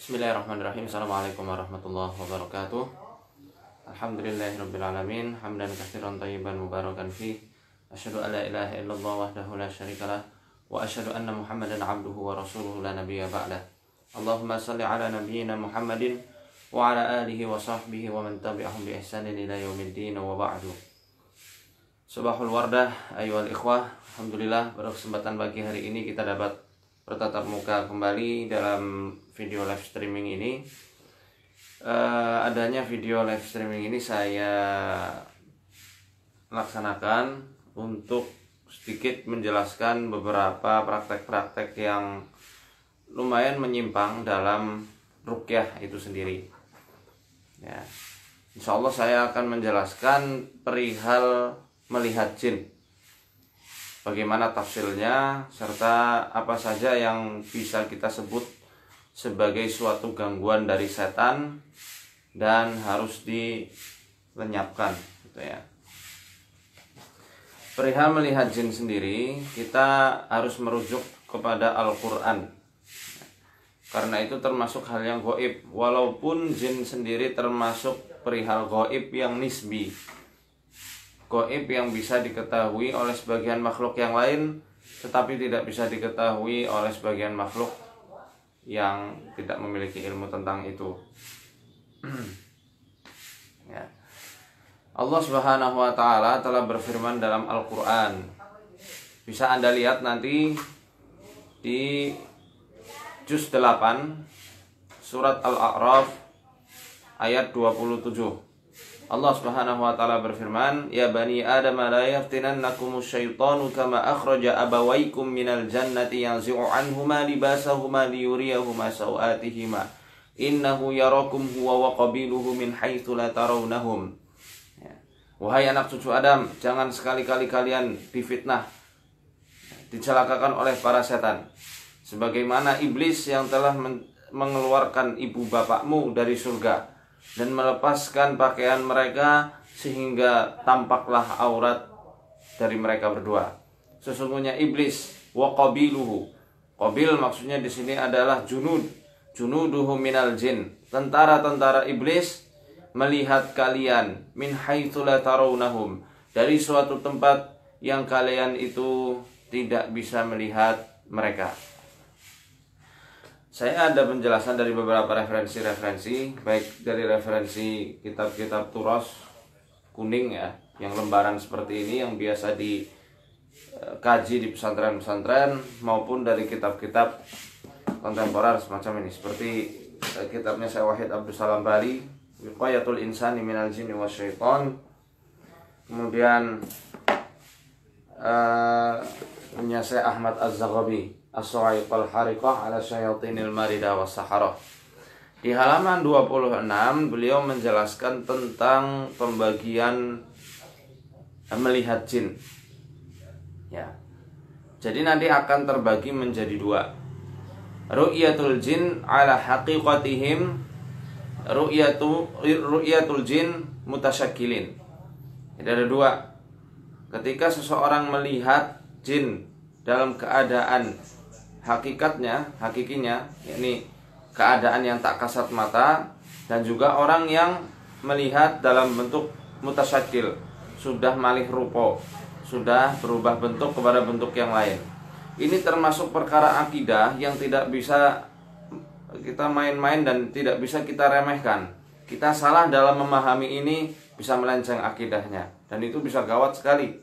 Bismillahirrahmanirrahim. Assalamualaikum warahmatullahi wabarakatuh. Alhamdulillahirrabbilalamin. Hamdan katsiran thayyiban mubarakan fi. Asyhadu an la ilaha illallah wahdahu la syarikalah. Wa asyhadu anna Muhammadan abduhu wa rasuluhu la nabiyya ba'dah. Allahumma salli ala nabiyyina Muhammadin wa ala alihi wa sahbihi wa man tabi'ahum bi ihsanin ila yaumiddin wa ba'du. Subahul wardah ayyuhal ikhwah. Alhamdulillah pada kesempatan pagi hari ini kita dapat bertatap muka kembali dalam video live streaming ini. Adanya video live streaming ini saya laksanakan untuk sedikit menjelaskan beberapa praktek-praktek yang lumayan menyimpang dalam ruqyah itu sendiri. Ya, insya Allah saya akan menjelaskan perihal melihat jin, bagaimana tafsirnya, serta apa saja yang bisa kita sebut sebagai suatu gangguan dari setan dan harus dilenyapkan, gitu ya. Perihal melihat jin sendiri, kita harus merujuk kepada Al-Quran, karena itu termasuk hal yang gaib, walaupun jin sendiri termasuk perihal gaib yang nisbi, gaib yang bisa diketahui oleh sebagian makhluk yang lain, tetapi tidak bisa diketahui oleh sebagian makhluk yang tidak memiliki ilmu tentang itu. Ya. Allah Subhanahu wa Ta'ala telah berfirman dalam Al-Quran. Bisa Anda lihat nanti di juz 8 surat Al-A'raf ayat 27. Allah Subhanahu wa Ta'ala berfirman, "Ya bani Adam la yaftinannakumus syaitanu kama akhraja abawaykum minal jannati yanzi'u anhuma libasahuma liyuriyahuma sawatihima innahu yarakum huwa wa qabiluhu min haitsu la tarawnahum." Ya. Wahai anak cucu Adam, jangan sekali-kali kalian difitnah, dicelakakan oleh para setan, sebagaimana iblis yang telah mengeluarkan ibu bapakmu dari surga dan melepaskan pakaian mereka sehingga tampaklah aurat dari mereka berdua. Sesungguhnya iblis wa qabiluhu. Qabil maksudnya di sini adalah junuduhu minal jin. Tentara-tentara iblis melihat kalian min haitsu la tarawnahum, dari suatu tempat yang kalian itu tidak bisa melihat mereka. Saya ada penjelasan dari beberapa referensi, baik dari referensi kitab-kitab turas kuning ya, yang lembaran seperti ini yang biasa dikaji di pesantren-pesantren, maupun dari kitab-kitab kontemporer semacam ini, seperti kitabnya Syekh Wahid Abdul Salam Bali, Wiqayatul Insani Minal Jinni Wasyaiton, kemudian punya Syekh Ahmad Az-Zaghabi, As-Sa'iqal Hariqah ala Syayatinil Marida was-Saharah. Di halaman 26 beliau menjelaskan tentang pembagian melihat jin. Ya. Jadi nanti akan terbagi menjadi dua. Ru'yatul jin ala haqiqatihim, ru'yatul jin mutasyakilin. Jadi ada dua. Ketika seseorang melihat jin dalam keadaan hakikinya, yakni keadaan yang tak kasat mata, dan juga orang yang melihat dalam bentuk mutasyakil, sudah malih rupa, sudah berubah bentuk kepada bentuk yang lain. Ini termasuk perkara akidah yang tidak bisa kita main-main dan tidak bisa kita remehkan. Kita salah dalam memahami ini bisa melenceng akidahnya, dan itu bisa gawat sekali.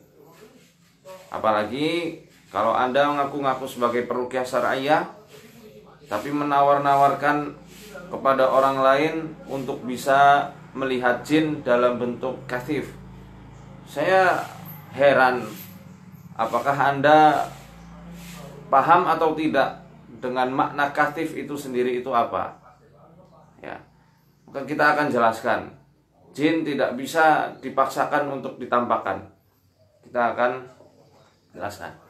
Apalagi kalau Anda mengaku-ngaku sebagai peruqyah syar'iyyah, tapi menawar-nawarkan kepada orang lain untuk bisa melihat jin dalam bentuk kathif. Saya heran, apakah Anda paham atau tidak dengan makna kathif itu sendiri itu apa? Ya, maka kita akan jelaskan. Jin tidak bisa dipaksakan untuk ditampakkan. Kita akan jelaskan.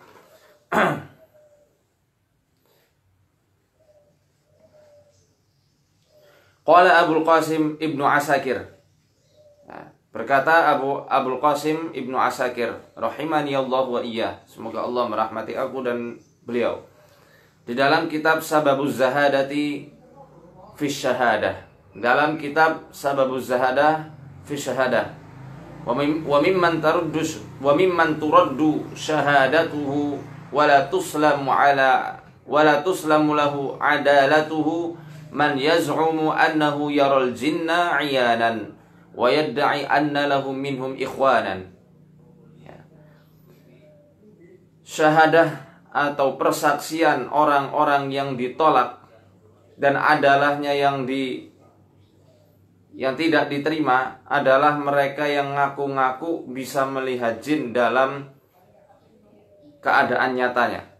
Qala Abul Qasim Ibnu Asakir. Berkata Abul Qasim Ibnu Asakir, rahimani Allah wa iyyah, semoga Allah merahmati aku dan beliau. Di dalam kitab Sababuz Zahadati fi syahadah, dalam kitab Sababuz Zahadah fi syahadah. Wa mimman turaddu syahadatuhu wa la tuslamu lahu adalatuhu man yaz'umu annahu yaral jinna 'iyanan wa yadda'i anna lahum minhum ikhwanan. Syahadah atau persaksian orang-orang yang ditolak dan adalahnya yang tidak diterima adalah mereka yang ngaku-ngaku bisa melihat jin dalam keadaan nyatanya,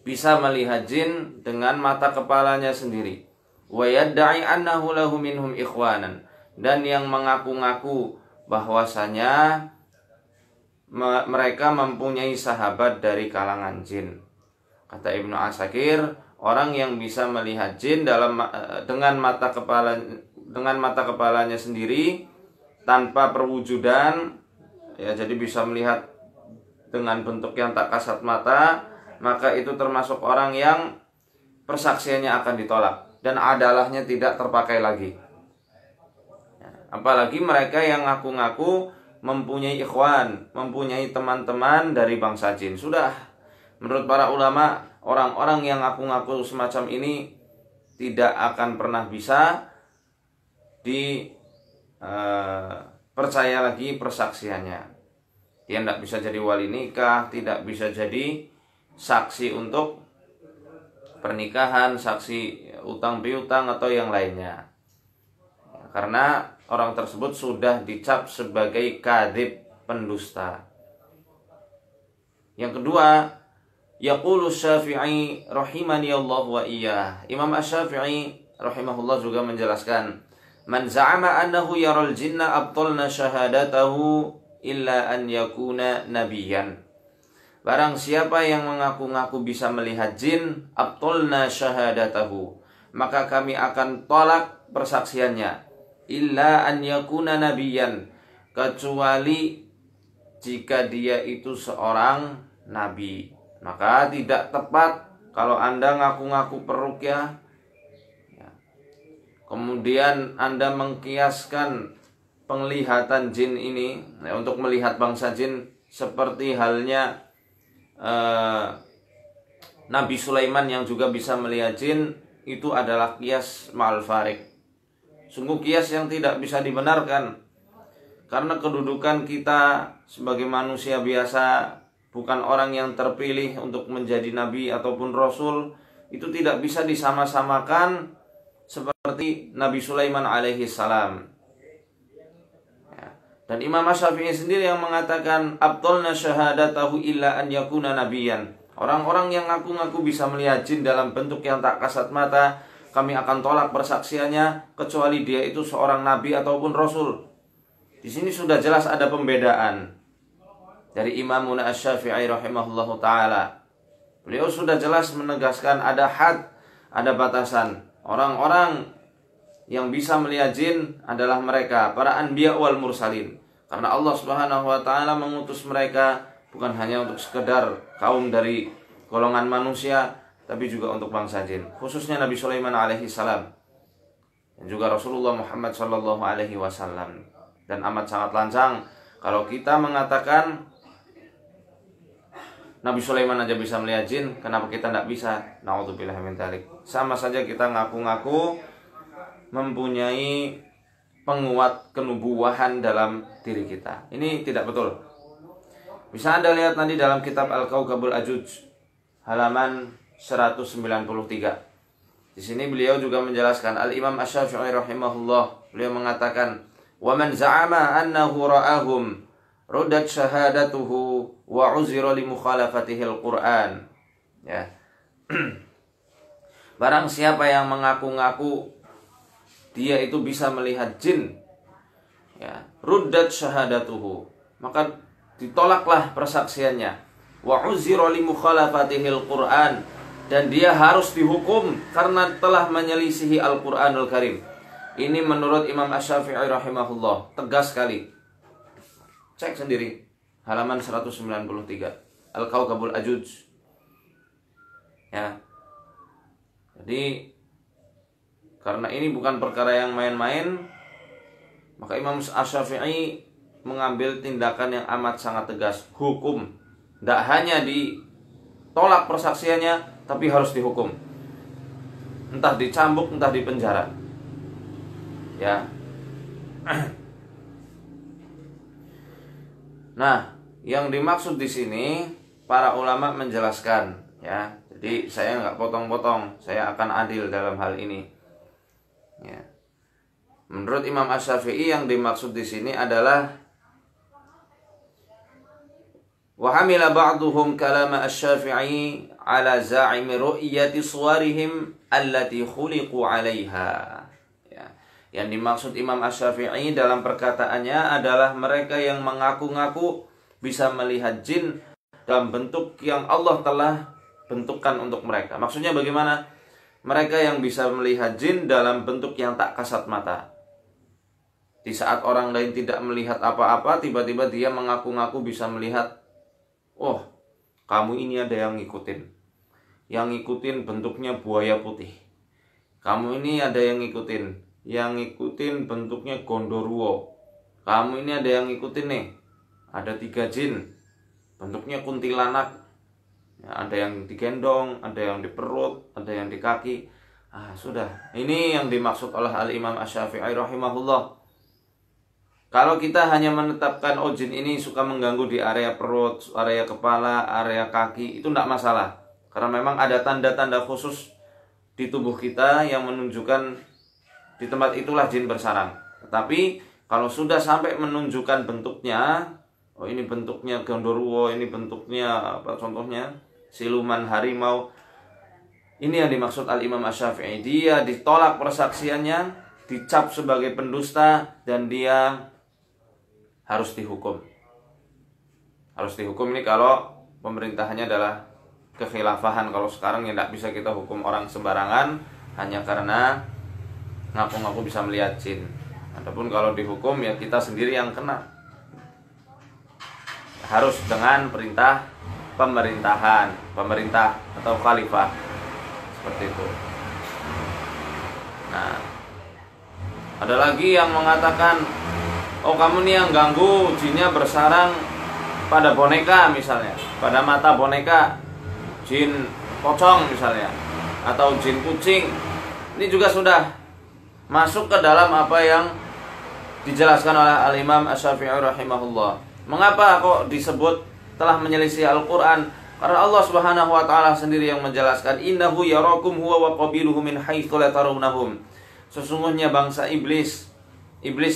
bisa melihat jin dengan mata kepalanya sendiri. Wa yadda'i annahu lahu minhum ikhwanan, dan yang mengaku-ngaku bahwasanya mereka mempunyai sahabat dari kalangan jin. Kata Ibnu Asakir, orang yang bisa melihat jin dengan mata kepalanya sendiri tanpa perwujudan, ya, jadi bisa melihat dengan bentuk yang tak kasat mata, maka itu termasuk orang yang persaksiannya akan ditolak dan adalahnya tidak terpakai lagi. Apalagi mereka yang ngaku-ngaku mempunyai ikhwan, mempunyai teman-teman dari bangsa jin. Sudah, menurut para ulama, orang-orang yang ngaku-ngaku semacam ini tidak akan pernah bisa dipercaya lagi persaksiannya. Dia tidak bisa jadi wali nikah, tidak bisa jadi saksi untuk pernikahan, saksi utang piutang atau yang lainnya. Karena orang tersebut sudah dicap sebagai kadzib, pendusta. Yang kedua, yaqulu Syafi'i rahimani Allah wa iyyah. Imam Asy-Syafi'i rahimahullah juga menjelaskan, man za'ama annahu yaral jinna abtalna syahadatahu illa an yakuna nabiyyan. Barang siapa yang mengaku-ngaku bisa melihat jin, abtalna syahadatahu, maka kami akan tolak persaksiannya, illa an yakuna nabiyyan, kecuali jika dia itu seorang nabi. Maka tidak tepat kalau Anda ngaku-ngaku peruqyah, kemudian Anda mengkiaskan penglihatan jin ini, untuk melihat bangsa jin seperti halnya Nabi Sulaiman yang juga bisa melihat jin. Itu adalah kias ma'al farik, sungguh kias yang tidak bisa dibenarkan. Karena kedudukan kita sebagai manusia biasa, bukan orang yang terpilih untuk menjadi nabi ataupun rasul, itu tidak bisa disama-samakan seperti Nabi Sulaiman alaihi salam. Dan Imam Asy-Syafi'i sendiri yang mengatakan abtalna syahadatahu illa an yakuna nabiyyan. Orang-orang yang ngaku-ngaku bisa melihat jin dalam bentuk yang tak kasat mata, kami akan tolak persaksiannya kecuali dia itu seorang nabi ataupun rasul. Di sini sudah jelas ada pembedaan dari Imam Asy-Syafi'i rahimahullahu taala. Beliau sudah jelas menegaskan ada had, ada batasan. Orang-orang yang bisa melihat jin adalah mereka para anbiya wal mursalin. Karena Allah Subhanahu wa taala mengutus mereka bukan hanya untuk sekedar kaum dari golongan manusia, tapi juga untuk bangsa jin, khususnya Nabi Sulaiman alaihi salam dan juga Rasulullah Muhammad sallallahu alaihi wasallam. Dan amat sangat lancang kalau kita mengatakan Nabi Sulaiman aja bisa melihat jin, kenapa kita tidak bisa? Na'udzubillah min dzalik. Sama saja kita ngaku-ngaku mempunyai penguat kenubuwahan dalam diri kita. Ini tidak betul. Bisa Anda lihat nanti dalam kitab Al-Kaukabul Ajuj halaman 193. Di sini beliau juga menjelaskan, Al-Imam Asy-Syafi'i rahimahullah, beliau mengatakan, "Wa man za'ama annahu ra'ahum ruddat syahadatuhu wa 'uzira li mukhalafatihi al-Qur'an." Ya. Barang siapa yang mengaku-ngaku dia itu bisa melihat jin, ya, ruddat syahadatuhu, maka ditolaklah persaksiannya, wa 'uzira li mukhalafatihi al-Qur'an, dan dia harus dihukum karena telah menyelisihi Al-Qur'anul Karim. Ini menurut Imam Asy-Syafi'i rahimahullah, tegas sekali. Cek sendiri halaman 193 Al-Kaukabul Ajuj. Ya. Jadi karena ini bukan perkara yang main-main, maka Imam Asy-Syafi'i mengambil tindakan yang amat sangat tegas, hukum. Tidak hanya ditolak persaksiannya, tapi harus dihukum. Entah dicambuk, entah dipenjara. Ya. Nah, yang dimaksud di sini para ulama menjelaskan, ya. Jadi saya nggak potong-potong, saya akan adil dalam hal ini. Ya. Menurut Imam Asy-Syafi'i yang dimaksud di sini adalah wa hamila ba'duhum kalama asy-Syafi'i ala za'imi ru'yati suwarihim allati khuliqu 'alaiha. Ya. Yang dimaksud Imam Asy-Syafi'i dalam perkataannya adalah mereka yang mengaku-ngaku bisa melihat jin dalam bentuk yang Allah telah bentukkan untuk mereka. Maksudnya bagaimana? Mereka yang bisa melihat jin dalam bentuk yang tak kasat mata. Di saat orang lain tidak melihat apa-apa, tiba-tiba dia mengaku-ngaku bisa melihat, oh, kamu ini ada yang ngikutin. Yang ngikutin bentuknya buaya putih. Kamu ini ada yang ngikutin. Yang ngikutin bentuknya gondoruo. Kamu ini ada yang ngikutin nih. Ada 3 jin. Bentuknya kuntilanak. Ya, ada yang digendong, ada yang di perut, ada yang di kaki. Sudah. Ini yang dimaksud oleh Al-Imam Asy-Syafi'i rahimahullah. Kalau kita hanya menetapkan jin ini suka mengganggu di area perut, area kepala, area kaki, itu tidak masalah. Karena memang ada tanda-tanda khusus di tubuh kita yang menunjukkan di tempat itulah jin bersarang. Tetapi kalau sudah sampai menunjukkan bentuknya, ini bentuknya gondoruo, ini bentuknya apa contohnya? Siluman harimau. Ini yang dimaksud Al-Imam Asy-Syafi'i. Dia ditolak persaksiannya, dicap sebagai pendusta, dan dia harus dihukum. Harus dihukum ini kalau pemerintahannya adalah kekhilafahan. Kalau sekarang ya tidak bisa kita hukum orang sembarangan hanya karena ngaku-ngaku bisa melihat jin. Adapun kalau dihukum ya kita sendiri yang kena. Harus dengan perintah pemerintah atau khalifah, seperti itu. Nah, ada lagi yang mengatakan, oh kamu nih yang ganggu jinnya bersarang pada boneka misalnya, pada mata boneka, jin pocong misalnya, atau jin kucing. Ini juga sudah masuk ke dalam apa yang dijelaskan oleh Al-Imam Asy-Syafi'i rahimahullah. Mengapa kok disebut telah menyelisih Al-Quran? Karena Allah Subhanahu wa ta'ala sendiri yang menjelaskan, innahu yarakum huwa wa qabiluhu min haitsu la taruwnahum. Sesungguhnya bangsa iblis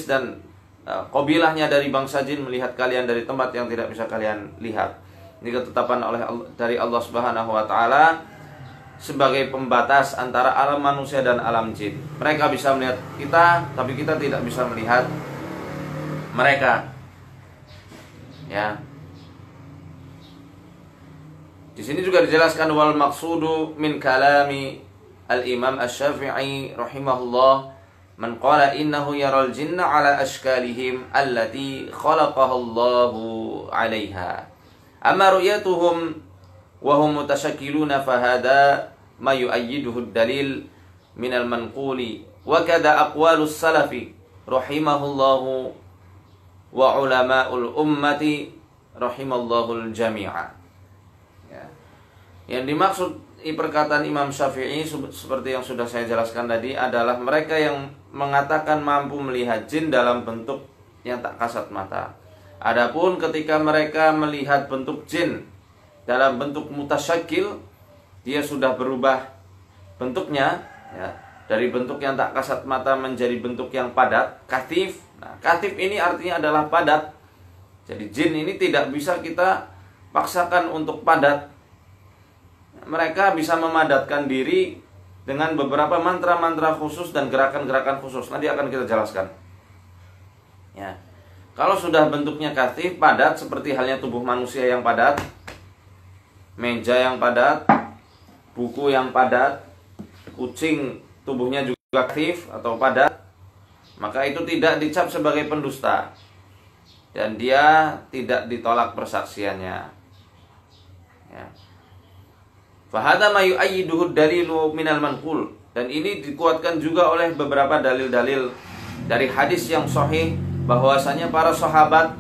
dan qabilahnya dari bangsa jin melihat kalian dari tempat yang tidak bisa kalian lihat. Ini ketetapan dari Allah Subhanahu wa ta'ala sebagai pembatas antara alam manusia dan alam jin. Mereka bisa melihat kita, tapi kita tidak bisa melihat mereka. Ya. Di sini juga dijelaskan wal maqsudu min kalami Al-Imam Asy-Syafi'i rahimahullah man qala innahu yaral jinna ala ashkalihim allati khalaqaha Allahu 'alaiha. Amma ru'yatuhum wa hum mutashakkiluna fa hadha ma yu'ayyiduhu ad-dalil min al-manquli wa kadha aqwalus salafi rahimahullahu wa ulama'ul ummati rahimallahul jami'a. Yang dimaksud perkataan Imam Syafi'i seperti yang sudah saya jelaskan tadi adalah mereka yang mengatakan mampu melihat jin dalam bentuk yang tak kasat mata. Adapun ketika mereka melihat bentuk jin dalam bentuk mutasyakil, dia sudah berubah bentuknya ya, dari bentuk yang tak kasat mata menjadi bentuk yang padat, katif. Nah, katif ini artinya adalah padat. Jadi jin ini tidak bisa kita paksakan untuk padat. Mereka bisa memadatkan diri dengan beberapa mantra-mantra khusus dan gerakan-gerakan khusus. Nanti akan kita jelaskan. Ya. Kalau sudah bentuknya katif, padat, seperti halnya tubuh manusia yang padat, meja yang padat, buku yang padat, kucing tubuhnya juga katif atau padat, maka itu tidak dicap sebagai pendusta. Dan dia tidak ditolak persaksiannya. Ya. Fahada ma yu'ayyiduhu dalilu minal manqul. Dan ini dikuatkan juga oleh beberapa dalil-dalil dari hadis yang sahih bahwasanya para sahabat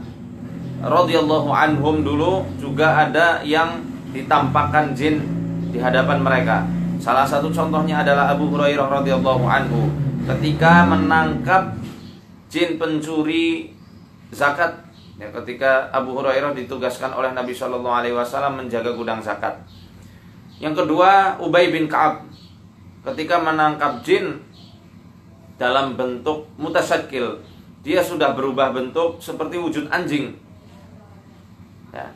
radhiyallahu anhum dulu juga ada yang ditampakkan jin di hadapan mereka. Salah satu contohnya adalah Abu Hurairah radhiyallahu anhu ketika menangkap jin pencuri zakat. Ya, ketika Abu Hurairah ditugaskan oleh Nabi Shallallahu Alaihi Wasallam menjaga gudang zakat. Yang kedua, Ubay bin Ka'ab ketika menangkap jin dalam bentuk mutasyakil, dia sudah berubah bentuk seperti wujud anjing. Ya.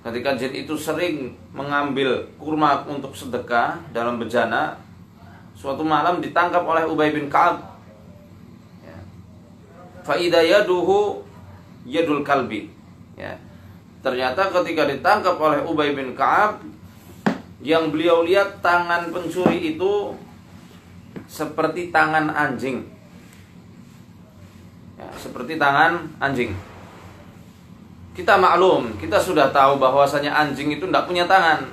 Ketika jin itu sering mengambil kurma untuk sedekah dalam bejana, suatu malam ditangkap oleh Ubay bin Ka'ab. Ya. Fa idza yaduhu yadul kalbi. Ya. Ternyata ketika ditangkap oleh Ubay bin Ka'ab, yang beliau lihat tangan pencuri itu seperti tangan anjing. Ya, seperti tangan anjing. Kita maklum, kita sudah tahu bahwasanya anjing itu tidak punya tangan.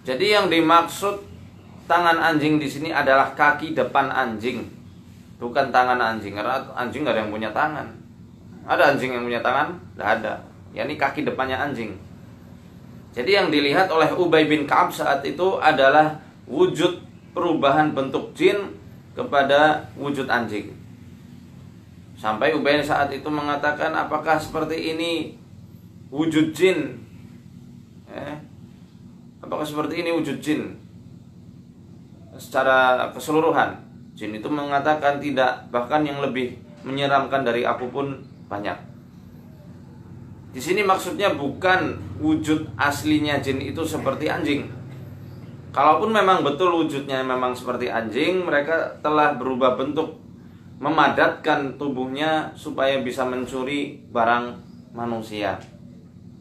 Jadi yang dimaksud tangan anjing di sini adalah kaki depan anjing, bukan tangan anjing. Karena anjing nggak ada yang punya tangan. Ada anjing yang punya tangan? Tidak ada. Ya, ini kaki depannya anjing. Jadi yang dilihat oleh Ubay bin Ka'ab saat itu adalah wujud perubahan bentuk jin kepada wujud anjing. Sampai Ubay saat itu mengatakan, apakah seperti ini wujud jin? Apakah seperti ini wujud jin? Secara keseluruhan, jin itu mengatakan tidak, bahkan yang lebih menyeramkan dari aku pun banyak. Di sini maksudnya bukan wujud aslinya jin itu seperti anjing. Kalaupun memang betul wujudnya memang seperti anjing, mereka telah berubah bentuk, memadatkan tubuhnya supaya bisa mencuri barang manusia.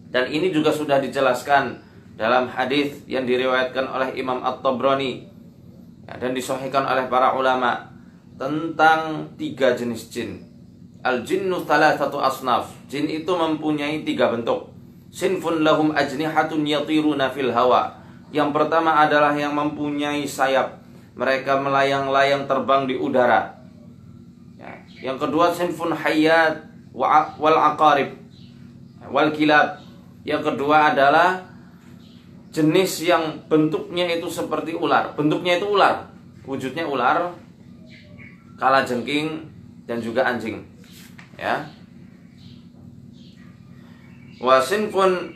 Dan ini juga sudah dijelaskan dalam hadis yang diriwayatkan oleh Imam At-Tabrani, ya, dan disahihkan oleh para ulama tentang 3 jenis jin. Al-jinnu thalathatu asnaf. Jin itu mempunyai 3 bentuk. Sinfun lahum ajnihatun yatiruna fil hawa. Yang pertama adalah yang mempunyai sayap. Mereka melayang-layang terbang di udara. Ya. Yang kedua, sinfun hayyat wal aqarib wal kilab. Yang kedua adalah jenis yang bentuknya itu seperti ular. Bentuknya itu ular, wujudnya ular, kalajengking dan juga anjing. Ya. Wa sinfun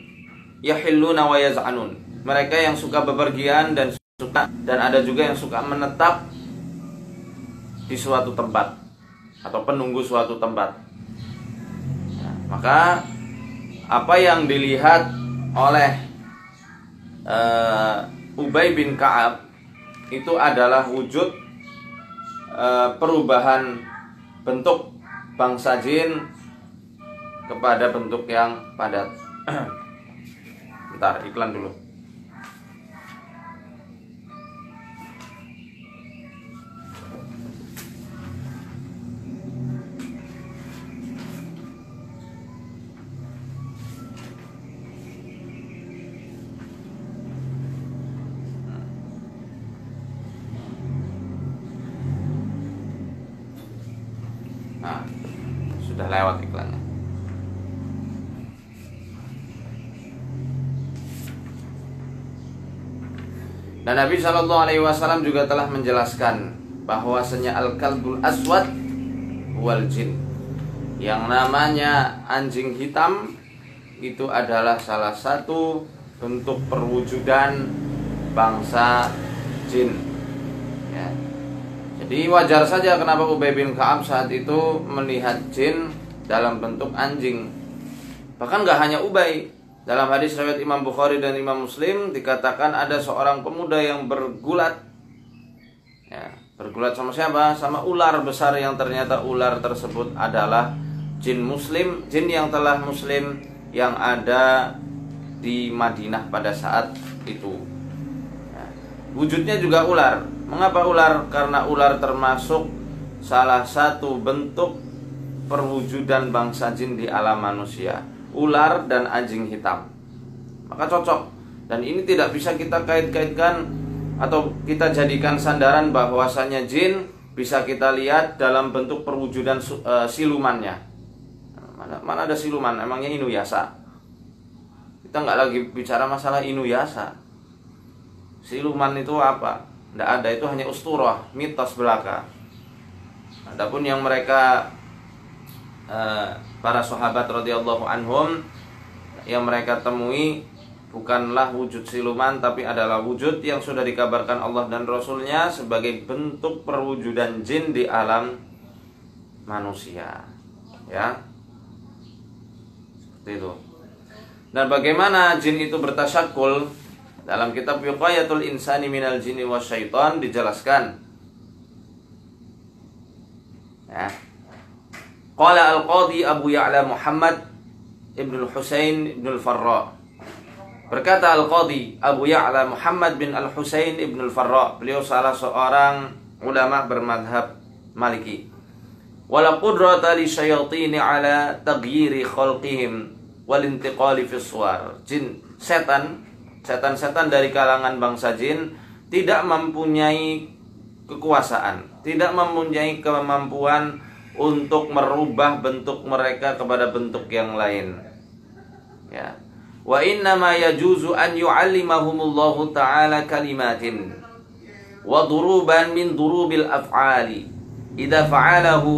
yahilluna wa yaz'anun. Mereka yang suka bepergian dan ada juga yang suka menetap di suatu tempat atau penunggu suatu tempat. Ya, maka apa yang dilihat oleh Ubay bin Ka'ab itu adalah wujud perubahan bentuk bangsa jin kepada bentuk yang padat. Bentar, iklan dulu. Nah, sudah lewat iklannya. Dan Nabi Shallallahu Alaihi Wasallam juga telah menjelaskan bahwasanya al-kalbul aswad wal jin, yang namanya anjing hitam itu adalah salah satu bentuk perwujudan bangsa jin. Ya. Jadi wajar saja kenapa Ubay bin Ka'ab saat itu melihat jin dalam bentuk anjing. Bahkan gak hanya Ubay. Dalam hadis riwayat Imam Bukhari dan Imam Muslim dikatakan ada seorang pemuda yang bergulat. Ya, bergulat sama siapa? Sama ular besar, yang ternyata ular tersebut adalah jin muslim, jin yang telah muslim yang ada di Madinah pada saat itu. Ya. Wujudnya juga ular. Mengapa ular? Karena ular termasuk salah satu bentuk perwujudan bangsa jin di alam manusia. Ular dan anjing hitam. Maka cocok. Dan ini tidak bisa kita kait-kaitkan atau kita jadikan sandaran bahwasanya jin bisa kita lihat dalam bentuk perwujudan silumannya. Mana ada siluman? Emangnya Inuyasha? Kita nggak lagi bicara masalah Inuyasha. Siluman itu apa? Tidak ada, itu hanya usturah, mitos belaka. Adapun yang mereka para sahabat radhiyallahu anhum yang mereka temui bukanlah wujud siluman, tapi adalah wujud yang sudah dikabarkan Allah dan Rasulnya sebagai bentuk perwujudan jin di alam manusia. Ya, seperti itu. Dan bagaimana jin itu bertasyakul? Dalam kitab Wiqayatul Insani Minal Jinni Wasyaitan dijelaskan. Ya. Qala al-Qadhi Abu Ya'la Muhammad Ibn al-Husain Ibn al-Farra. Berkata Al-Qadhi Abu Ya'la Muhammad bin al-Husain Ibn al-Farra. Beliau salah seorang ulama bermadhab Maliki. Wala qudrata li syayatini ala taghyiri khalqihim wal intiqali fi suwar. Jin, setan-setan dari kalangan bangsa jin tidak mempunyai kekuasaan, tidak mempunyai kemampuan untuk merubah bentuk mereka kepada bentuk yang lain. Ya. Wa inna ma yajuzu an yu'allimahumullahu ta'ala kalimatin wa duruban min durubil af'ali idza fa'alahu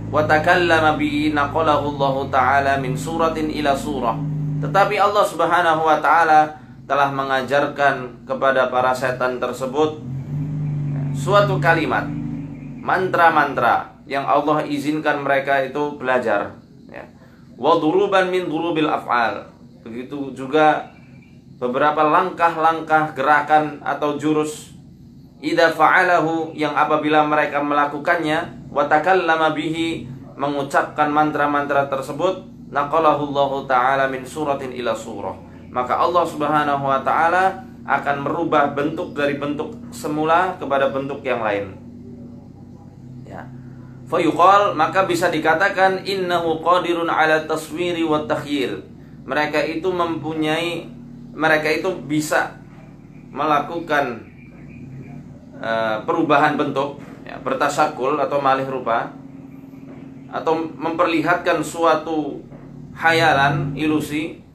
wa takallama bihi naqalahu Allah ta'ala min suratin ila surah. Tetapi Allah Subhanahu wa ta'ala telah mengajarkan kepada para setan tersebut suatu kalimat, mantra-mantra yang Allah izinkan mereka itu belajar, ya. Wa duruban min durubil af'al. Begitu juga beberapa langkah-langkah gerakan atau jurus idza fa'alahu yang apabila mereka melakukannya wa takallama bihi mengucapkan mantra-mantra tersebut naqalahu Allah taala min suratin ila surah. Maka Allah Subhanahu wa taala akan merubah bentuk dari bentuk semula kepada bentuk yang lain. Ya. Fayuqal, maka bisa dikatakan innahu qadirun ala taswiri wa takhyil. Mereka itu bisa melakukan perubahan bentuk, ya, bertasyakul atau malih rupa, atau memperlihatkan suatu khayalan, ilusi,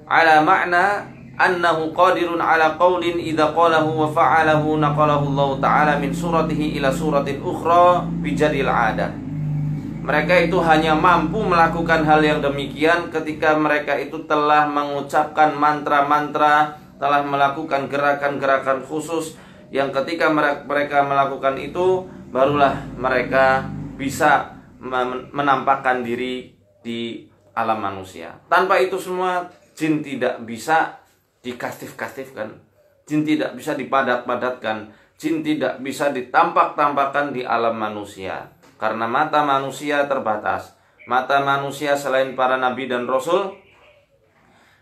ala makna annahu qadirun ala qaulin idza qalahu wa fa'alahu naqalahu Allah ta'ala min suratihi ila suratin ukhra bijadil 'adah. Mereka itu hanya mampu melakukan hal yang demikian ketika mereka itu telah mengucapkan mantra-mantra, telah melakukan gerakan-gerakan khusus yang ketika mereka melakukan itu barulah mereka bisa menampakkan diri di alam manusia. Tanpa itu semua jin tidak bisa dikastif-kastifkan, jin tidak bisa dipadat-padatkan, jin tidak bisa ditampak-tampakkan di alam manusia. Karena mata manusia terbatas. Mata manusia selain para nabi dan rasul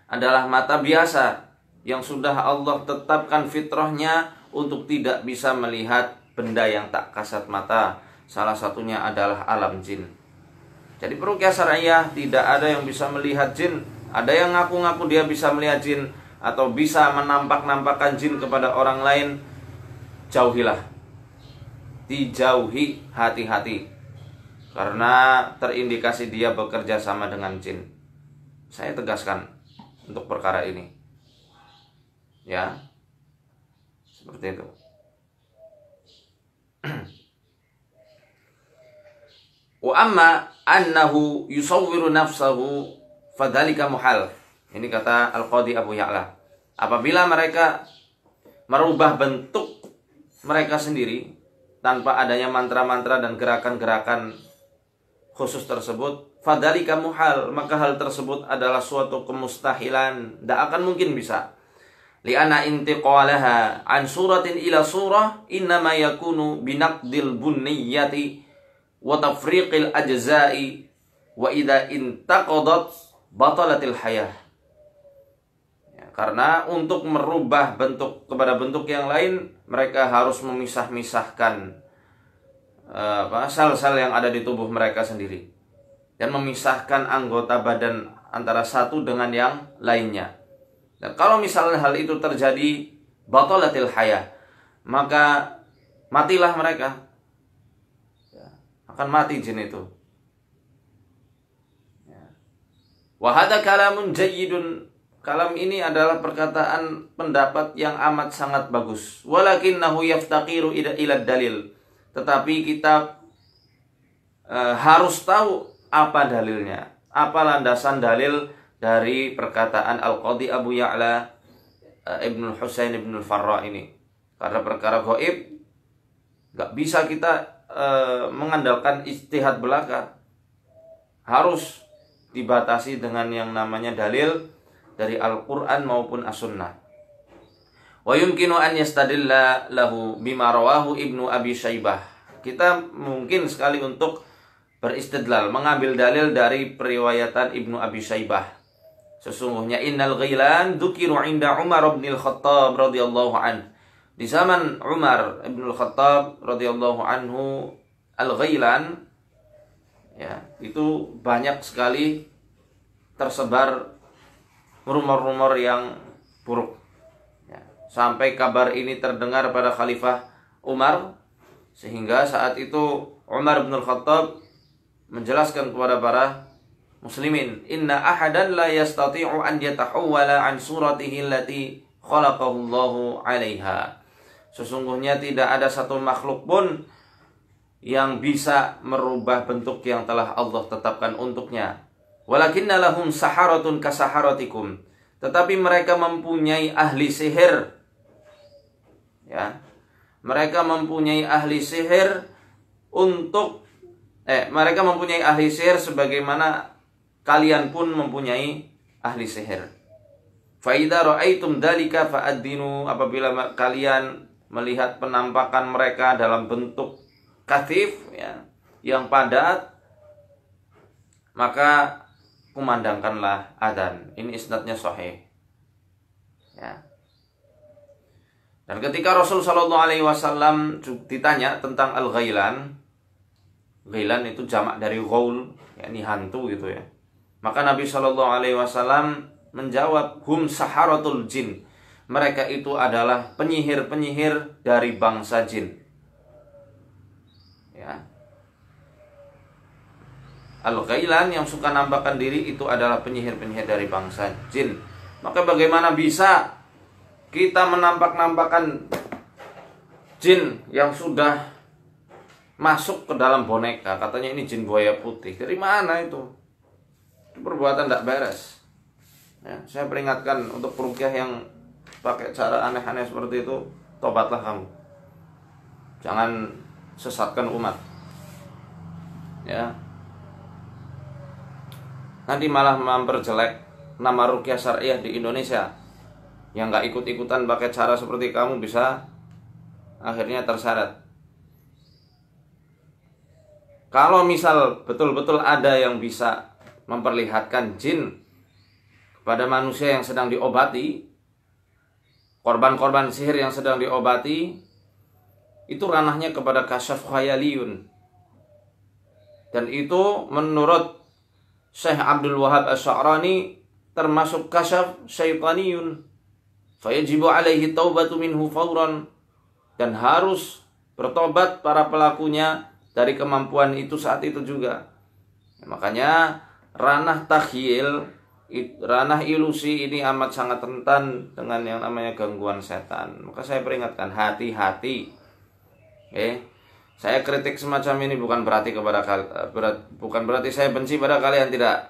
adalah mata biasa yang sudah Allah tetapkan fitrahnya untuk tidak bisa melihat benda yang tak kasat mata. Salah satunya adalah alam jin. Jadi Ruqyah Syariah tidak ada yang bisa melihat jin. Ada yang ngaku-ngaku dia bisa melihat jin atau bisa menampak-nampakkan jin kepada orang lain. Jauhilah. Dijauhi, hati-hati, karena terindikasi dia bekerja sama dengan jin. Saya tegaskan untuk perkara ini, ya, seperti itu. Wa amma annahu yusawwiru nafsahu fadzalika muhal. Ini kata Al-Qadhi Abu Ya'la. Apabila mereka merubah bentuk mereka sendiri tanpa adanya mantra-mantra dan gerakan-gerakan khusus tersebut, fadzalika muhal, maka hal tersebut adalah suatu kemustahilan, tidak akan mungkin bisa. Li'anna intiqalaha an suratin ila surah innama yakunu binaqdil bunniyati wa tafriqil ajza'i wa idza intaqadat batalatil hayah. Ya, karena untuk merubah bentuk kepada bentuk yang lain, mereka harus memisah-misahkan sel-sel yang ada di tubuh mereka sendiri dan memisahkan anggota badan antara satu dengan yang lainnya. Dan kalau misalnya hal itu terjadi, batalatil hayah, maka matilah mereka. Ya, akan mati jin itu. Ya. Wa hadza kalamun jayyidun. Kalam ini adalah perkataan pendapat yang amat sangat bagus. Walakinnahu yaftaqiru ila dalil. Tetapi kita harus tahu apa dalilnya. Apa landasan dalil dari perkataan Al-Qadhi Abu Ya'la Ibnul Husain Ibnul Farra ini. Karena perkara gaib gak bisa kita mengandalkan ijtihad belaka. Harus dibatasi dengan yang namanya dalil dari Al-Quran maupun As-Sunnah. Wa yumkinu an yastadilla lahu bima rawahu Ibnu Abi Syaibah. Kita mungkin sekali untuk beristidlal, mengambil dalil dari periwayatan Ibnu Abi Syaibah. Sesungguhnya innal ghilan dzukiru 'inda Umar bin Al-Khattab radhiyallahu anhu. Di zaman Umar bin Al-Khattab radhiyallahu anhu, al-ghilan ya, itu banyak sekali tersebar rumor-rumor yang buruk. Ya, sampai kabar ini terdengar pada Khalifah Umar, sehingga saat itu Umar bin Al-Khattab menjelaskan kepada para muslimin, inna ahadan la yastati'u an yatahawwala an suratihi allati khalaqahu Allahu 'alaiha. Sesungguhnya tidak ada satu makhluk pun yang bisa merubah bentuk yang telah Allah tetapkan untuknya. Walakinna lahum saharatun kasaharatikum. Tetapi mereka mempunyai ahli sihir. Ya. Mereka mempunyai ahli sihir mereka mempunyai ahli sihir sebagaimana kalian pun mempunyai ahli sihir. Fa idza ra'aitum dzalika fa'addinu. Apabila kalian melihat penampakan mereka dalam bentuk katif, ya, yang padat, maka kumandangkanlah adzan. Ini isnadnya sahih. Ya. Dan ketika Rasul sallallahu alaihi wasallam ditanya tentang al-ghailan, ghailan itu jamak dari ghaul, yakni hantu gitu ya. Maka Nabi sallallahu alaihi wasallam menjawab, hum saharatul jin. Mereka itu adalah penyihir-penyihir dari bangsa jin. Ya. Al-ghailan yang suka nampakkan diri itu adalah penyihir-penyihir dari bangsa jin. Maka bagaimana bisa kita menampak-nampakkan jin yang sudah masuk ke dalam boneka? Katanya ini jin buaya putih. Dari mana itu? Itu perbuatan tidak beres. Ya, saya peringatkan untuk peruqyah yang pakai cara aneh-aneh seperti itu, tobatlah kamu. Jangan sesatkan umat. Ya. Nanti malah memperjelek nama ruqyah syariah di Indonesia. Yang gak ikut-ikutan pakai cara seperti kamu bisa akhirnya terseret. Kalau misal betul-betul ada yang bisa memperlihatkan jin kepada manusia yang sedang diobati, korban-korban sihir yang sedang diobati, itu ranahnya kepada kasyaf khayaliyun. Dan itu menurut Syekh Abdul Wahab Asy-Sya'rani termasuk kasyaf syaitaniyun. Fayajibu alaihi taubatu minhu fawran. Dan harus bertobat para pelakunya dari kemampuan itu saat itu juga. Makanya ranah takhyil, ranah ilusi ini amat sangat rentan dengan yang namanya gangguan setan. Maka saya peringatkan, hati-hati. Saya kritik semacam ini bukan berarti bukan berarti saya benci pada kalian, tidak.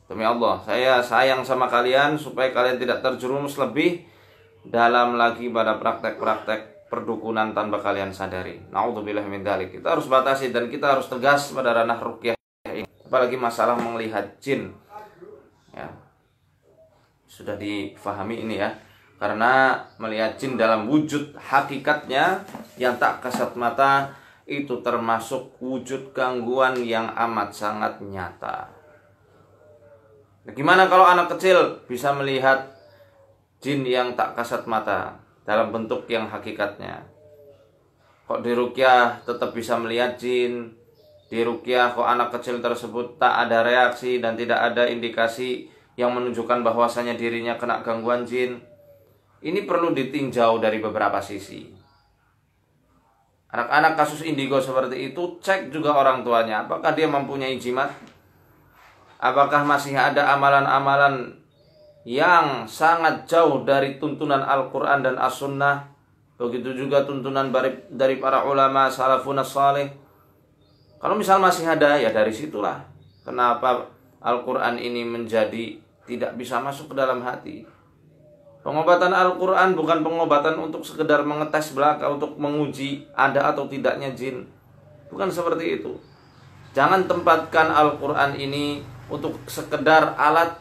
Demi Allah, saya sayang sama kalian supaya kalian tidak terjerumus lebih dalam lagi pada praktek-praktek perdukunan tanpa kalian sadari. Na'udzubillah min dzalik. Kita harus batasi dan kita harus tegas pada ranah ruqyah ini. Apalagi masalah melihat jin. Ya. Sudah difahami ini ya. Karena melihat jin dalam wujud hakikatnya yang tak kasat mata itu termasuk wujud gangguan yang amat sangat nyata. Nah, gimana kalau anak kecil bisa melihat jin yang tak kasat mata dalam bentuk yang hakikatnya? Kok di ruqyah tetap bisa melihat jin? Di ruqyah kok anak kecil tersebut tak ada reaksi dan tidak ada indikasi yang menunjukkan bahwasanya dirinya kena gangguan jin? Ini perlu ditinjau dari beberapa sisi. Anak-anak kasus indigo seperti itu, cek juga orang tuanya. Apakah dia mempunyai jimat? Apakah masih ada amalan-amalan yang sangat jauh dari tuntunan Al-Quran dan As-Sunnah? Begitu juga tuntunan dari para ulama salafun salih. Kalau misal masih ada, ya dari situlah kenapa Al-Quran ini menjadi tidak bisa masuk ke dalam hati. Pengobatan Al-Quran bukan pengobatan untuk sekedar mengetes belaka, untuk menguji ada atau tidaknya jin. Bukan seperti itu. Jangan tempatkan Al-Quran ini untuk sekedar alat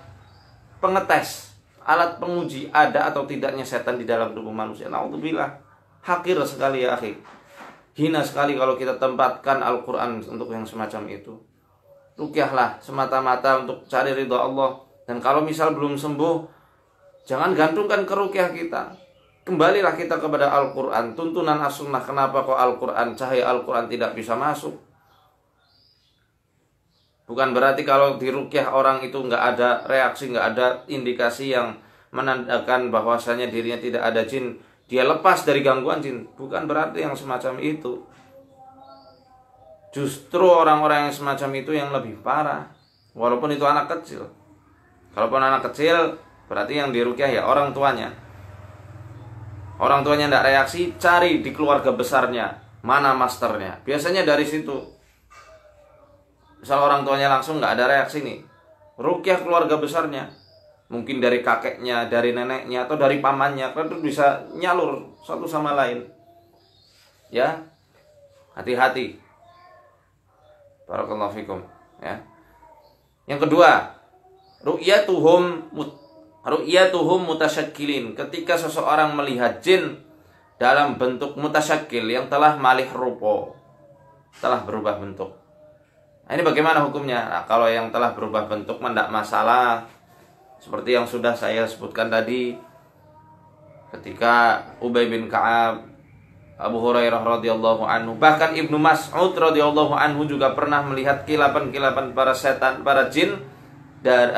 pengetes, alat penguji ada atau tidaknya setan di dalam tubuh manusia. Naudzubillah. Hakir sekali ya akhi. Hina sekali kalau kita tempatkan Al-Quran untuk yang semacam itu. Ruqyahlah semata-mata untuk cari ridha Allah. Dan kalau misal belum sembuh, jangan gantungkan ke ruqyah kita. Kembalilah kita kepada Al-Quran, tuntunan As-Sunnah. Kenapa kok Al-Quran, cahaya Al-Quran tidak bisa masuk? Bukan berarti kalau di ruqyah orang itu nggak ada reaksi, nggak ada indikasi yang menandakan bahwasanya dirinya tidak ada jin, dia lepas dari gangguan jin. Bukan berarti yang semacam itu. Justru orang-orang yang semacam itu yang lebih parah. Walaupun itu anak kecil. Kalaupun anak kecil, berarti yang diruqyah ya orang tuanya. Orang tuanya tidak reaksi, cari di keluarga besarnya, mana masternya. Biasanya dari situ. Misal orang tuanya langsung nggak ada reaksi nih, ruqyah keluarga besarnya. Mungkin dari kakeknya, dari neneknya, atau dari pamannya. Karena itu bisa nyalur satu sama lain. Ya, hati-hati. Barakallahu fikum. Ya. Yang kedua, ru'yatuhum mutasyakkilin. Ketika seseorang melihat jin dalam bentuk mutasyakkil yang telah malih rupa, telah berubah bentuk. Nah, ini bagaimana hukumnya? Nah, kalau yang telah berubah bentuk tidak masalah. Seperti yang sudah saya sebutkan tadi, ketika Ubay bin Ka'ab, Abu Hurairah radhiyallahu anhu, bahkan Ibnu Mas'ud radhiyallahu anhu juga pernah melihat kilapan-kilapan para setan, para jin dan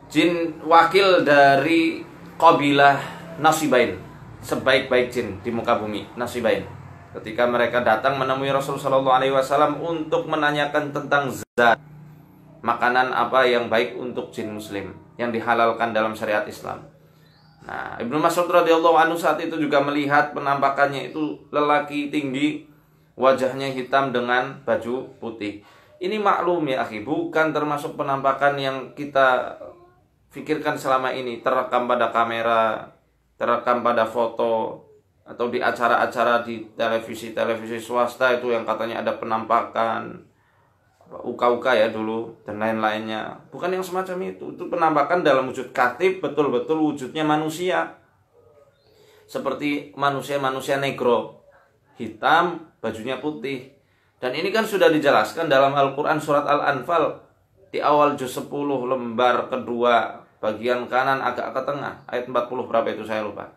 jin wakil dari kabilah Nasibain, sebaik-baik jin di muka bumi, Nasibain. Ketika mereka datang menemui Rasulullah SAW untuk menanyakan tentang zat, makanan apa yang baik untuk jin muslim yang dihalalkan dalam syariat Islam. Nah, Ibnu Mas'ud radhiyallahu anhu saat itu juga melihat penampakannya itu lelaki tinggi, wajahnya hitam dengan baju putih. Ini maklum ya akhi, bukan termasuk penampakan yang kita pikirkan selama ini, terekam pada kamera, terekam pada foto, atau di acara-acara di televisi swasta itu yang katanya ada penampakan uka-uka ya dulu dan lain-lainnya. Bukan yang semacam itu. Itu penampakan dalam wujud katib, betul-betul wujudnya manusia. Seperti manusia negro, hitam, bajunya putih. Dan ini kan sudah dijelaskan dalam Al-Quran surat Al-Anfal di awal juz 10 lembar kedua, bagian kanan agak ke tengah, ayat 40 berapa itu saya lupa.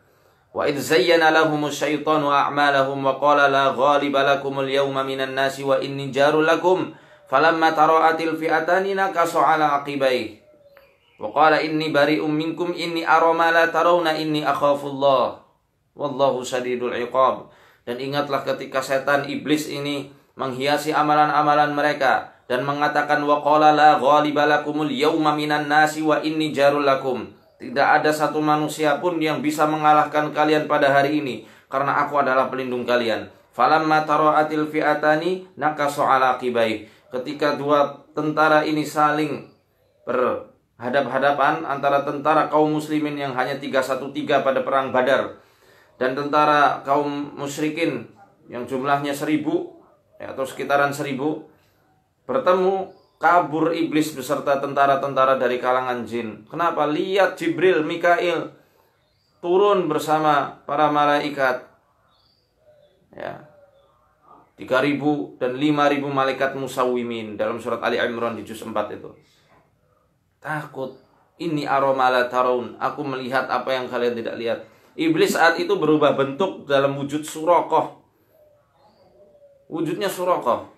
Wa idz zayyana lahumus syaitanu a'malahum wa qala la ghaliba lakumul yawma minan nasi wa inni jarul lakum falamma tara'atil fi'atani nakasu ala aqibai wa qala inni bari'um minkum inni ara ma la tarawna inni akhafullah wallahu shadidul iqab. Dan ingatlah ketika setan iblis ini menghiasi amalan-amalan mereka dan mengatakan wa qala la ghaliba lakumul yawma minan nasi wa inni jarul lakum. Tidak ada satu manusia pun yang bisa mengalahkan kalian pada hari ini, karena aku adalah pelindung kalian. Falamma tara'atil fi'atani nakasu ala aqibai. Ketika dua tentara ini saling berhadap-hadapan, antara tentara kaum muslimin yang hanya 313 pada perang Badar dan tentara kaum musyrikin yang jumlahnya 1000 atau sekitaran 1000 bertemu, kabur iblis beserta tentara-tentara dari kalangan jin. Kenapa? Lihat Jibril, Mikail turun bersama para malaikat. Ya. 3.000 dan 5.000 malaikat musawwimin dalam surat Ali Imran di juz 4 itu. Takut. Ini aromala tarawun. Aku melihat apa yang kalian tidak lihat. Iblis saat itu berubah bentuk dalam wujud Suraqah. Wujudnya Suraqah.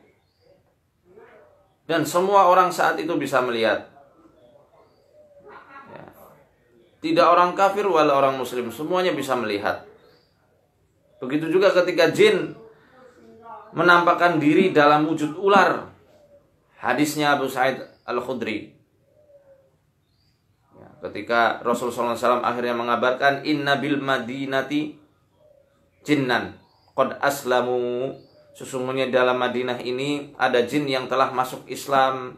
Dan semua orang saat itu bisa melihat. Tidak orang kafir wala orang muslim, semuanya bisa melihat. Begitu juga ketika jin menampakkan diri dalam wujud ular. Hadisnya Abu Sa'id Al-Khudri. Ya, ketika Rasulullah SAW akhirnya mengabarkan, inna bil madinati jinnan qad aslamu. Sesungguhnya dalam Madinah ini ada jin yang telah masuk Islam.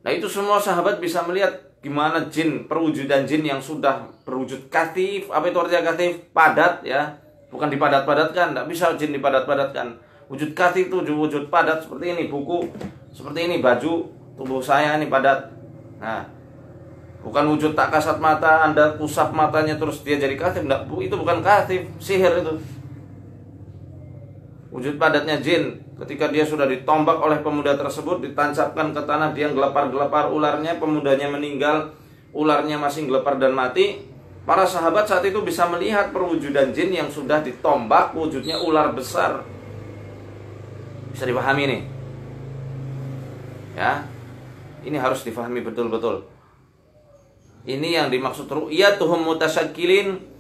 Nah, itu semua sahabat bisa melihat gimana jin, perwujudan jin yang sudah berwujud katif. Apa itu artinya katif? Padat ya. Bukan dipadat-padatkan, tidak bisa jin dipadat-padatkan. Wujud katif itu wujud padat seperti ini, buku seperti ini, baju tubuh saya ini padat. Nah, bukan wujud tak kasat mata, Anda usap matanya terus dia jadi katif. Tidak, itu bukan katif, sihir itu. Wujud padatnya jin ketika dia sudah ditombak oleh pemuda tersebut, ditancapkan ke tanah, dia gelepar-gelepar ularnya, pemudanya meninggal, ularnya masih gelepar dan mati. Para sahabat saat itu bisa melihat perwujudan jin yang sudah ditombak, wujudnya ular besar. Bisa dipahami nih? Ya, ini harus difahami betul-betul. Ini yang dimaksud ru'yatuhum mutasyakilin.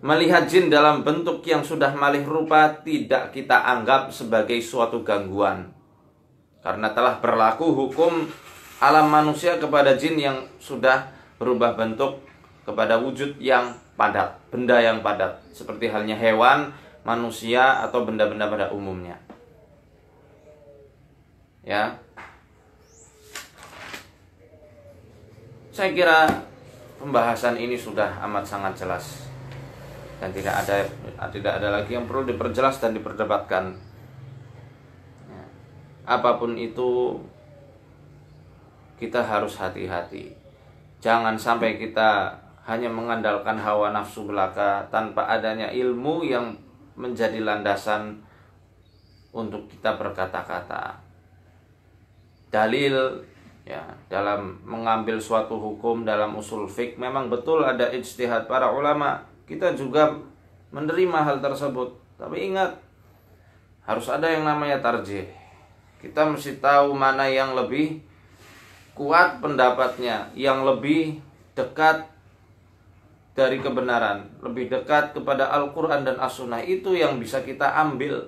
Melihat jin dalam bentuk yang sudah malih rupa tidak kita anggap sebagai suatu gangguan, karena telah berlaku hukum alam manusia kepada jin yang sudah berubah bentuk kepada wujud yang padat, benda yang padat, seperti halnya hewan, manusia, atau benda-benda pada umumnya. Ya, saya kira pembahasan ini sudah amat sangat jelas dan tidak ada lagi yang perlu diperjelas dan diperdebatkan. Ya, apapun itu kita harus hati-hati. Jangan sampai kita hanya mengandalkan hawa nafsu belaka tanpa adanya ilmu yang menjadi landasan untuk kita berkata-kata. Dalil ya, dalam mengambil suatu hukum dalam usul fiqh memang betul ada ijtihad para ulama. Kita juga menerima hal tersebut. Tapi ingat, harus ada yang namanya tarjih. Kita mesti tahu mana yang lebih kuat pendapatnya, yang lebih dekat dari kebenaran, lebih dekat kepada Al-Quran dan As-Sunnah. Itu yang bisa kita ambil.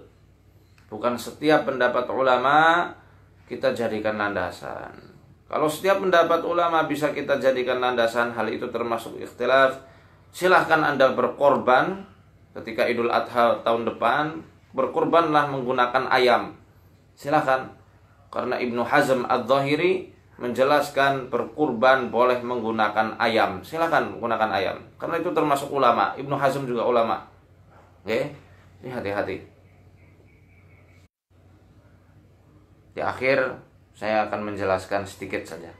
Bukan setiap pendapat ulama kita jadikan landasan. Kalau setiap pendapat ulama bisa kita jadikan landasan, hal itu termasuk ikhtilaf. Silahkan Anda berkorban ketika Idul Adha tahun depan, berkorbanlah menggunakan ayam. Silahkan. Karena Ibnu Hazm Adz-Dzahiri menjelaskan berkurban boleh menggunakan ayam. Silakan menggunakan ayam, karena itu termasuk ulama. Ibnu Hazm juga ulama. Oke, ini hati-hati. Di akhir saya akan menjelaskan sedikit saja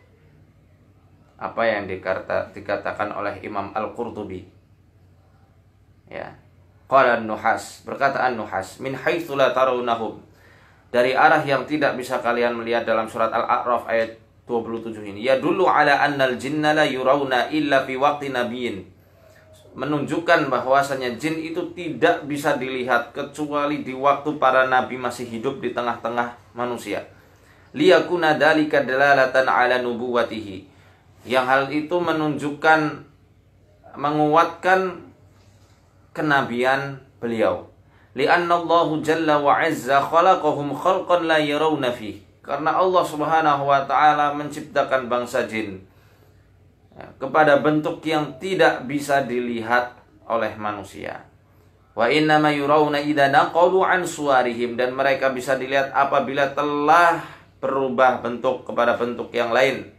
apa yang dikatakan oleh Imam Al-Qurtubi. Ya, qala An-Nuhas, berkata An-Nuhas, min haitsu la tarawnahum, dari arah yang tidak bisa kalian melihat, dalam surat Al-A'raf ayat 27 ini. Ya dulu ala annal jinna la yurawna illa fi waqti nabiyyin. Menunjukkan bahwasanya jin itu tidak bisa dilihat kecuali di waktu para nabi masih hidup di tengah-tengah manusia. Liyakuna dalika dalalatan ala nubuwatihi. Yang hal itu menunjukkan, menguatkan kenabian beliau. Li'anna Allah jalla wa azza khalaqahum khalqan la yarawna fihi. Karena Allah Subhanahu wa ta'ala menciptakan bangsa jin kepada bentuk yang tidak bisa dilihat oleh manusia. Wa innama yurawna idza naqalu an suwarihim, dan mereka bisa dilihat apabila telah berubah bentuk kepada bentuk yang lain.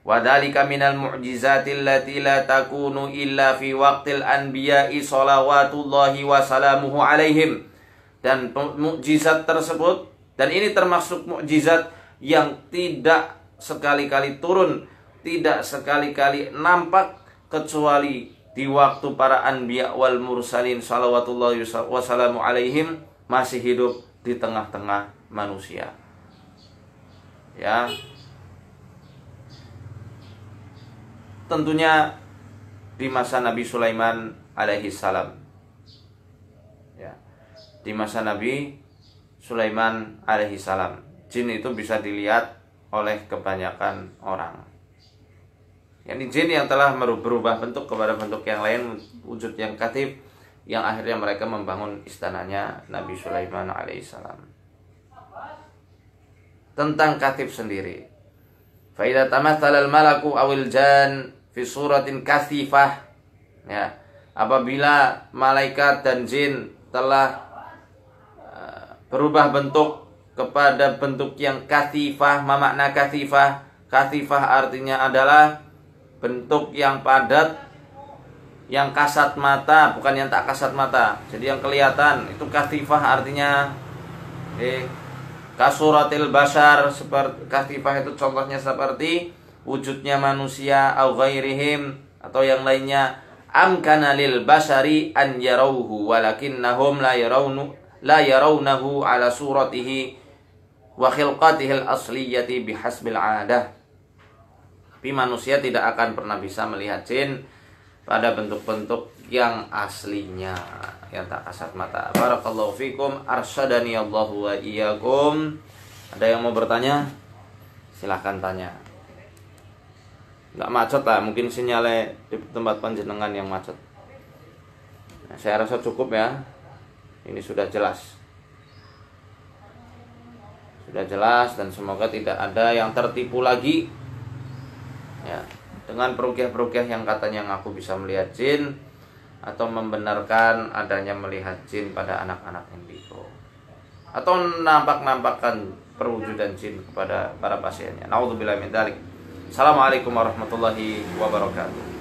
Wa dzalika minal mu'jizati allati la takunu illa fi waqtil anbiya'i shalawatullahi wa salamuhu alaihim. Dan mukjizat tersebut, dan ini termasuk mukjizat yang tidak sekali-kali turun, tidak sekali-kali nampak, kecuali di waktu para anbiya wal mursalin salawatullahi wassalamu alaihim masih hidup di tengah-tengah manusia. Ya, tentunya di masa Nabi Sulaiman alaihi salam. Ya, di masa Nabi Sulaiman alaihi salam, jin itu bisa dilihat oleh kebanyakan orang. Yani jin yang telah berubah bentuk kepada bentuk yang lain, wujud yang katif, yang akhirnya mereka membangun istananya Nabi Sulaiman alaihissalam. Tentang katif sendiri, fa idza tamathala al-malaku awil jan fi suratin kasifah, ya, apabila malaikat dan jin telah berubah bentuk kepada bentuk yang kasifah. Ma makna kasifah? Kasifah artinya adalah bentuk yang padat, yang kasat mata, bukan yang tak kasat mata. Jadi yang kelihatan itu kasifah artinya kasuratil basar. Seperti kasifah itu contohnya seperti wujudnya manusia au ghairihim atau yang lainnya. Amkana lil basari an yarawhu walakinnahum la yarawnahu ala suratihi wa khilqatihi al-asliyati bihasbil 'adah. Tapi manusia tidak akan pernah bisa melihat jin pada bentuk-bentuk yang aslinya, yang tak kasat mata. Barakallahu fikum, arsyadani Allahu wa iyyakum. Ada yang mau bertanya? Silahkan tanya. Nggak macet lah, mungkin sinyalnya di tempat panjenengan yang macet. Nah, saya rasa cukup ya. Ini sudah jelas. Sudah jelas dan semoga tidak ada yang tertipu lagi. Ya, dengan peruqyah-peruqyah yang katanya ngaku bisa melihat jin atau membenarkan adanya melihat jin pada anak-anak indigo atau nampak-nampakkan perwujudan jin kepada para pasiennya. Nauzubillahi min dzalik. Assalamualaikum warahmatullahi wabarakatuh.